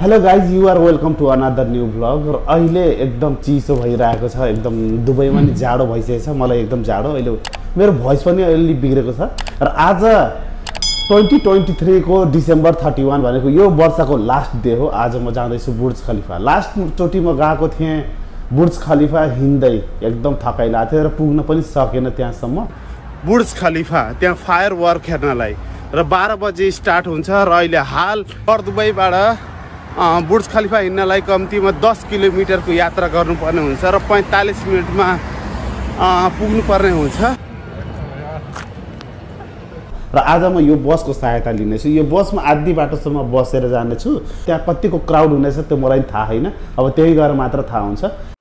Hello guys you are welcome to another new vlog र अहिले एकदम चिसो भइरहेको छ एकदम दुबईमा नि जाडो भइसकेको छ मलाई एकदम जाडो अहिले मेरो भोइस पनि अलि बिग्रेको छ र आज 2023 को डिसेम्बर 31 भनेको यो वर्षको लास्ट डे हो। आज म जाँदैछु बुर्ज खलिफा। लास्ट चोटि म गएको थिएँ बुर्ज खलिफा हिँड्दै एकदम थकाइ लाग्थ्यो र पुग्न पनि सकेन त्यहाँसम्म। बुर्ज खलिफा त्यहाँ फायर वर्क हेर्नलाई र 12 बजे स्टार्ट हुन्छ र अहिले हाल दुबईबाट बुर्ज खलिफा हिँड्नलाई कम्तीमा 10 किलोमिटरको यात्रा गर्नुपर्ने हुन्छ र 45 मिनटमा पुग्नुपर्ने हुन्छ। र आज म यो बसको सहायता लिनेछु। यो बसमा आधी बाटोसम्म बसेर जानेछु। त्यहाँ कतिको क्राउड हुनेछ त्यो मलाई थाहा छैन, अब त्यही गएर मात्र थाहा हुन्छ।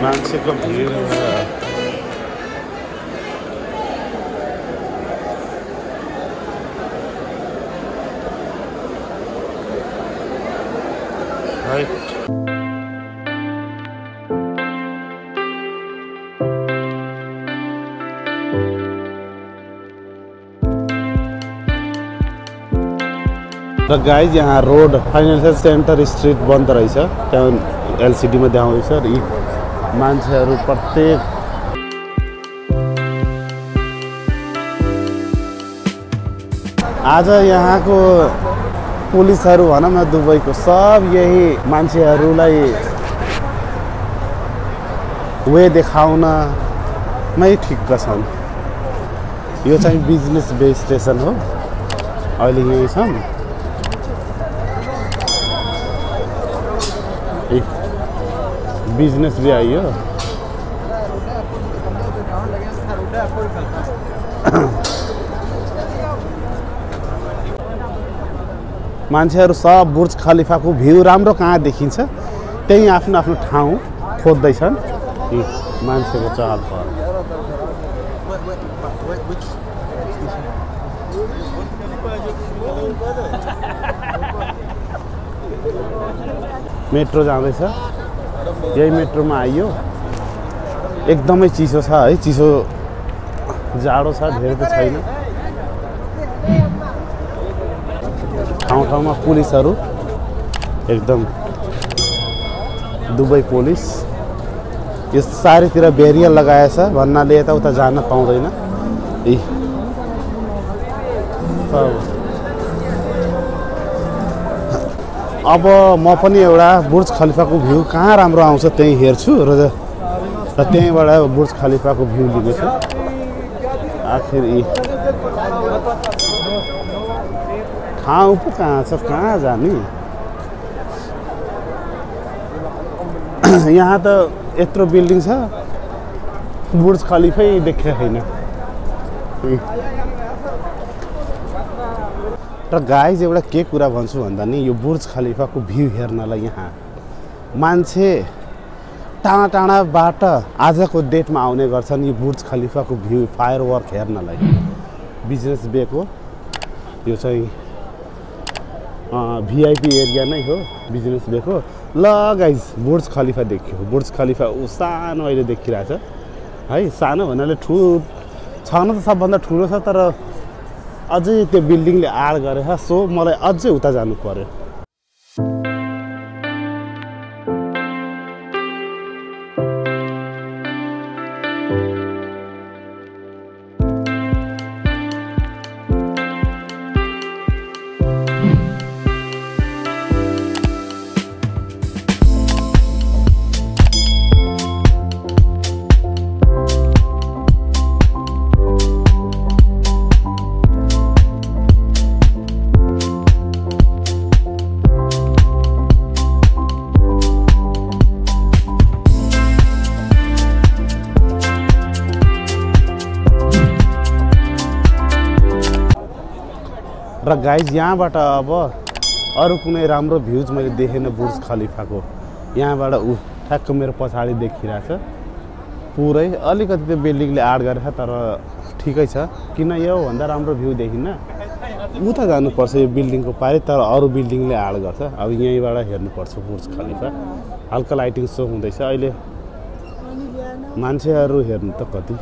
मान्छेको भिड र गाइज यहाँ रोड फाइनेन्सियल सेन्टर स्ट्रिट बन्द रहेछ, त्यहाँ एलसिडीमा देखाउँदैछ र यी मान्छेहरू प्रत्येक आज यहाँको पुलिसहरू भनौँ न दुबईको सब यही मान्छेहरूलाई वे देखाउनमै ठिक्क छन्। यो चाहिँ बिजनेस बे स्टेसन हो। अहिले यही छन्। बिजनेस भी आइयो। मान्छेहरू सब बुर्ज खलिफाको भ्यू राम्रो कहाँ देखिन्छ त्यही आफ्नो आफ्नो ठाउँ खोज्दैछन्। मान्छेको चहल पहल। मेट्रो जाँदैछ। यही मेट्रोमा आइयो। एकदमै चिसो छ है, चिसो जाडो छ, धेरै त छैन। ठाउँ ठाउँमा पुलिसहरू एकदम दुबई पुलिस यो चारैतिर बेरियर लगाएछ भन्नाले यताउता जान पाउँदैन। अब म पनि एउटा बुर्ज खलिफाको भ्यू कहाँ राम्रो आउँछ त्यही हेर्छु र त्यहीँबाट बुर्ज खलिफाको भ्यू लिनेछु। आखिर ठाउँ पो कहाँ छ, कहाँ जाने? यहाँ त यत्रो बिल्डिङ छ, बुर्ज खलिफै देखेको छैन। र गाइज एउटा के कुरा भन्छु भन्दा नि यो बुर्ज खलिफाको भ्यू हेर्नलाई यहाँ मान्छे टाढा टाढाबाट आजको डेटमा आउने गर्छन् यो बुर्ज खलिफाको भ्यू फायर वर्क हेर्नलाई। बिजनेस बेको यो चाहिँ भिआइपी एरिया नै हो बिजनेस बेको। ल गाइज बुर्ज खलिफा देखियो। बुर्ज खलिफा सानो अहिले देखिरहेछ है। सानो भन्नाले छन त सबभन्दा ठुलो छ, तर अझै त्यो बिल्डिङले आड गरेछ। सो मलाई अझै उता जानु पर्यो। र गाइज यहाँबाट अब अरू कुनै राम्रो भ्यूज मैले देखेन बुर्ज खलिफाको। यहाँबाट ठ्याक्क मेरो पछाडि देखिरहेछ पुरै। अलिकति त्यो बिल्डिङले आड गरेछ तर ठिकै छ, किन यो भन्दा राम्रो भ्यू देखिन्न। उता जानुपर्छ यो बिल्डिङको पारि, तर अरू बिल्डिङले आड गर्छ। अब यहीँबाट हेर्नुपर्छ बुर्ज खलिफा। हल्का लाइटिङ सो हुँदैछ अहिले, मान्छेहरू हेर्नु त कति।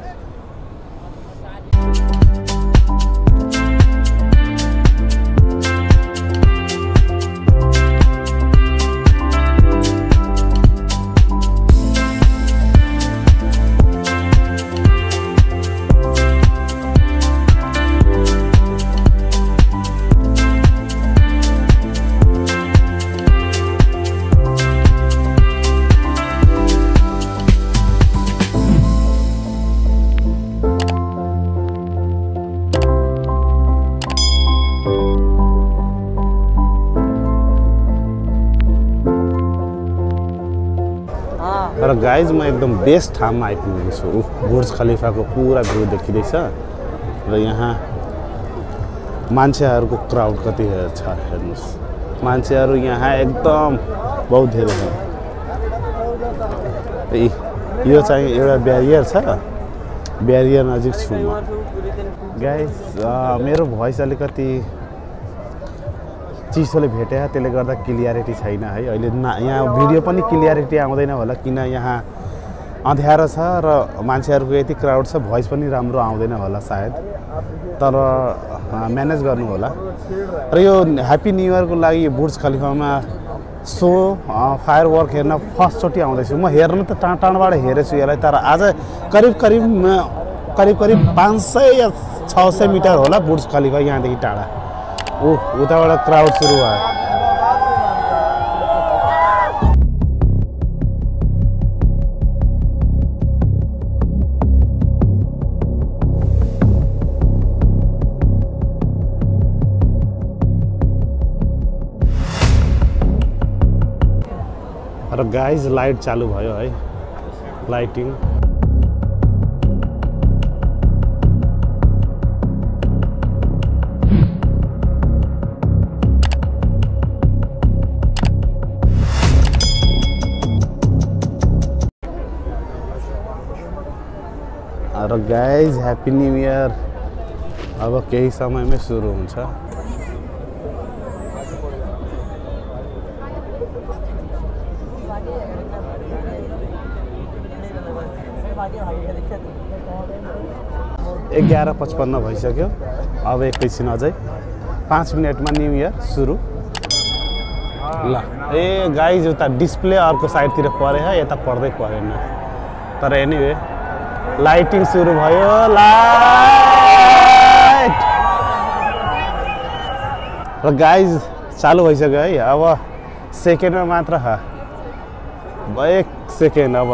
र गाइज म एकदम बेस्ट ठाउँमा आइपुगेको छु। बुर्ज खलिफाको पुरा भ्यू देखिँदैछ र यहाँ मान्छेहरूको क्राउड कति छ हेर्नुहोस्। मान्छेहरू यहाँ एकदम बहुत धेरै छ। यो चाहिँ एउटा ब्यारियर छ, ब्यारियर नजिक छु म। गाइज मेरो भोइस अलिकति चिसोले भेट्यो, त्यसले गर्दा क्लियरिटी छैन है अहिले। यहाँ भिडियो पनि क्लियरिटी आउँदैन होला, किन यहाँ अँध्यारो छ र मान्छेहरूको यति क्राउड छ, भोइस पनि राम्रो आउँदैन होला सायद, तर म्यानेज गर्नु होला। र यो ह्याप्पी न्यु इयरको लागि बुर्ज खलिफामा सो फायरवर्क हेर्न फर्स्टचोटि आउँदैछु म। हेर्न त टाढाबाट हेरेछु यसलाई, तर आज करिब 500 या 600 मिटर होला बुर्ज खलिफा यहाँदेखि टाढा। उताबाट क्राउड सुरु भयो। र गाइज लाइट चालु भयो है, लाइटिङ। र गाइज ह्याप्पी न्यु इयर अब केही समयमै सुरु हुन्छ। एघार 55 भइसक्यो। अब एकैछिन अझै 5 मिनटमा न्यु इयर सुरु। ल ए गाइज उता डिस्प्ले अर्को साइडतिर परे है, यता पर्दै परेन। तर एनिवे लाइटिङ सुरु भयो। लाइट र गाइज चालु भइसक्यो है। अब सेकेन्डमा मात्र 1 सेकेन्ड। अब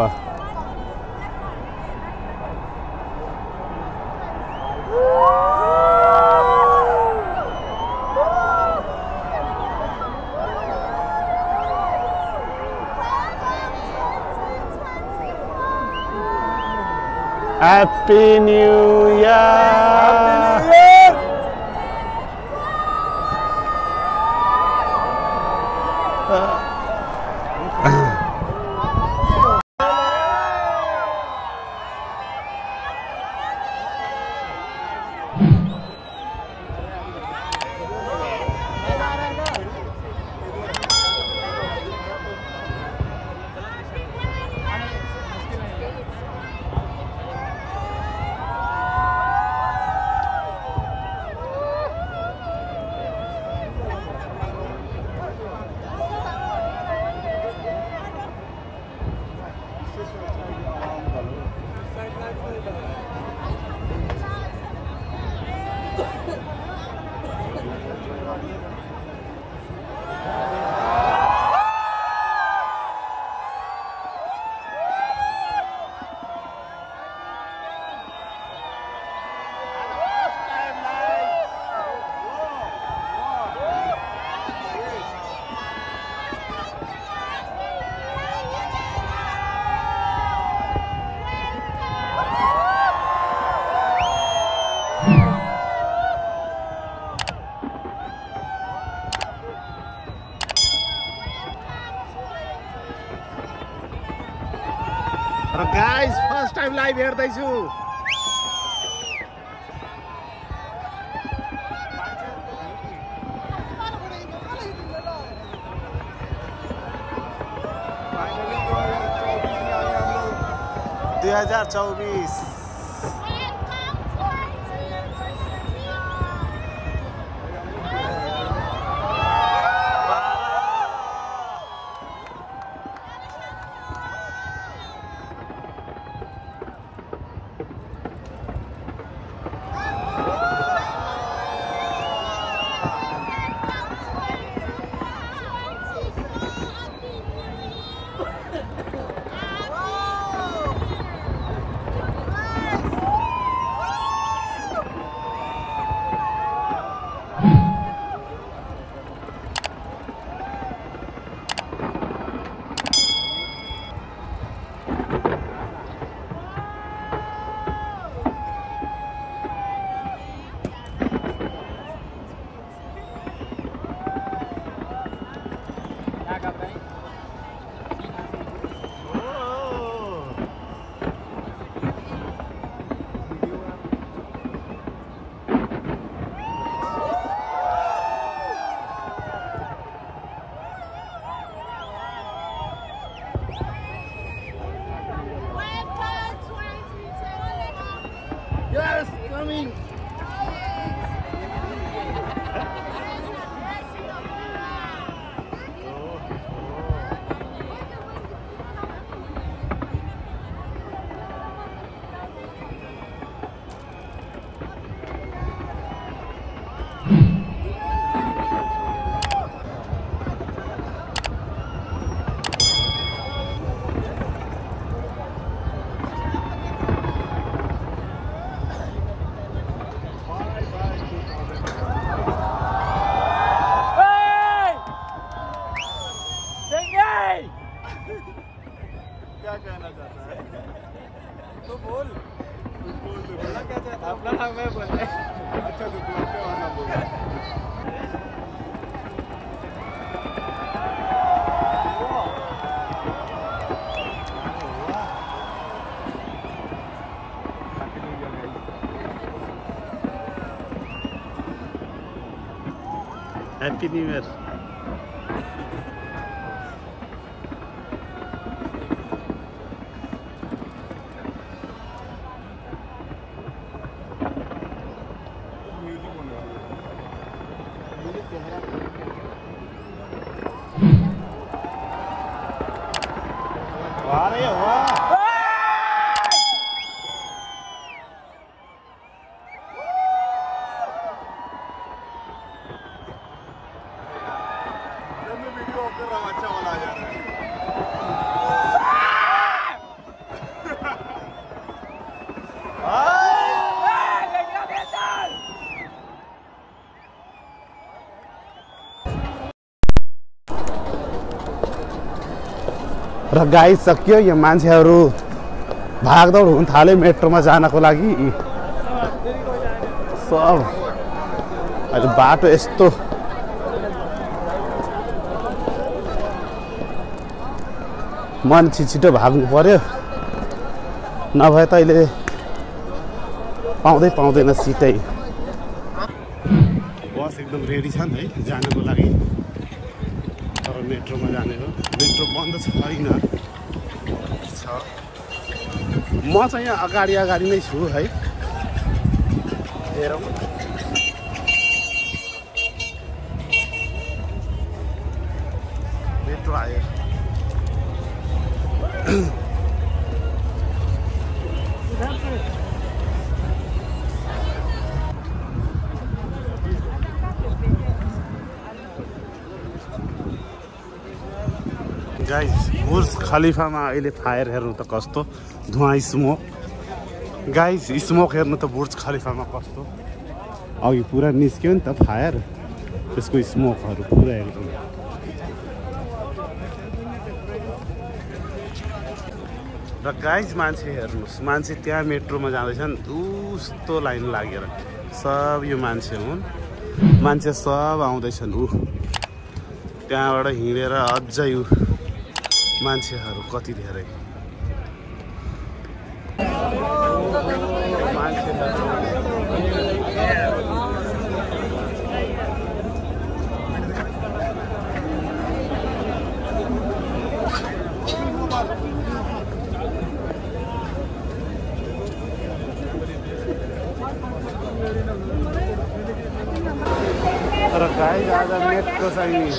Happy New Year! र गाइस फर्स्ट टाइम लाइभ हेर्दैछु। Finally 2024 Yes, coming. क्या कहना चाहता है? तो बोल बोलना क्या चाहता है? अपना नाम मैं बोल। अच्छा तो बोलते हो ना बोल। Happy new year. अरे वाह वीडियो ऑफ कर रहा हूं, अच्छा वाला आ जा रहा है। र गाइस सकियो। यो मान्छेहरू भागदौड हुन थाल्यो मेट्रोमा जानको लागि। सब अहिले बाटो यस्तो मन छिटो भाग्नु पर्यो, नभए त अहिले पाउँदैन सिटै। बस एकदम रेडी छन् है जानको लागि, तर मेट्रोमा जाने हो। मेट्रो बन्द छैन छ। म चाहिँ यहाँ अगाडि नै छु है। हेरौँ मेट्रो आयो। गाइस बुर्ज खलिफामा अहिले फायर हेर्नु त कस्तो धुवाँ स्मोक। गाइस स्मोक हेर्नु त बुर्ज खलिफामा कस्तो अघि पुरा निस्क्यो नि त फायर, त्यसको स्मोकहरू पुरा एकदम। र गाइस मान्छे हेर्नुहोस्, मान्छे त्यहाँ मेट्रोमा जाँदैछन् उस्तो लाइन लागेर। सब यो मान्छे हुन्, मान्छे सब आउँदैछन्। त्यहाँबाट हिँडेर अझै मान्छेहरू कति धेरै। तर गाइस आज मेट्रो चाहिँ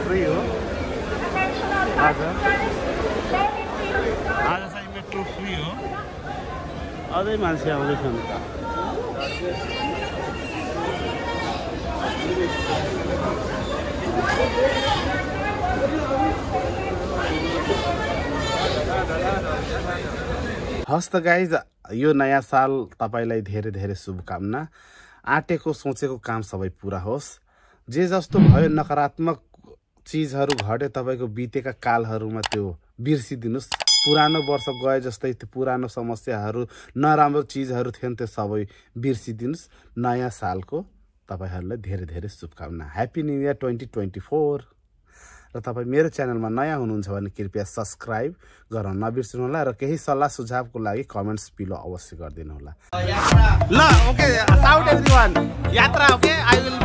फ्री हो। आज चाहिँ मेट्रो फ्री हो। अझै मान्छे आउँदैछन्। हस् त गाइज, यो नयाँ साल तपाईलाई धेरै धेरै शुभकामना। आँटेको सोचेको काम सबै पूरा होस्। जे जस्तो भयो नकारात्मक चीजहरू घटे तपाईको बितेका कालहरूमा त्यो बिर्सिदिनुस्। पुरानो वर्ष गए जस्तै त्यो पुरानो समस्याहरू नराम्रो चीजहरू थिएन त्यो सबै बिर्सिदिनुस्। नयाँ सालको तपाईहरुलाई धेरै धेरै शुभकामना। Happy new year 2024। र तपाई मेरो च्यानलमा नयाँ हुनुहुन्छ भने कृपया सब्स्क्राइब गर्न नबिर्सनु होला र केही सल्लाह सुझावको लागि कमेन्ट्स बिलो अवश्य गरिदिनु होला। ल ओके, साउट एभ्रीवन, यात्रा ओके, आई विल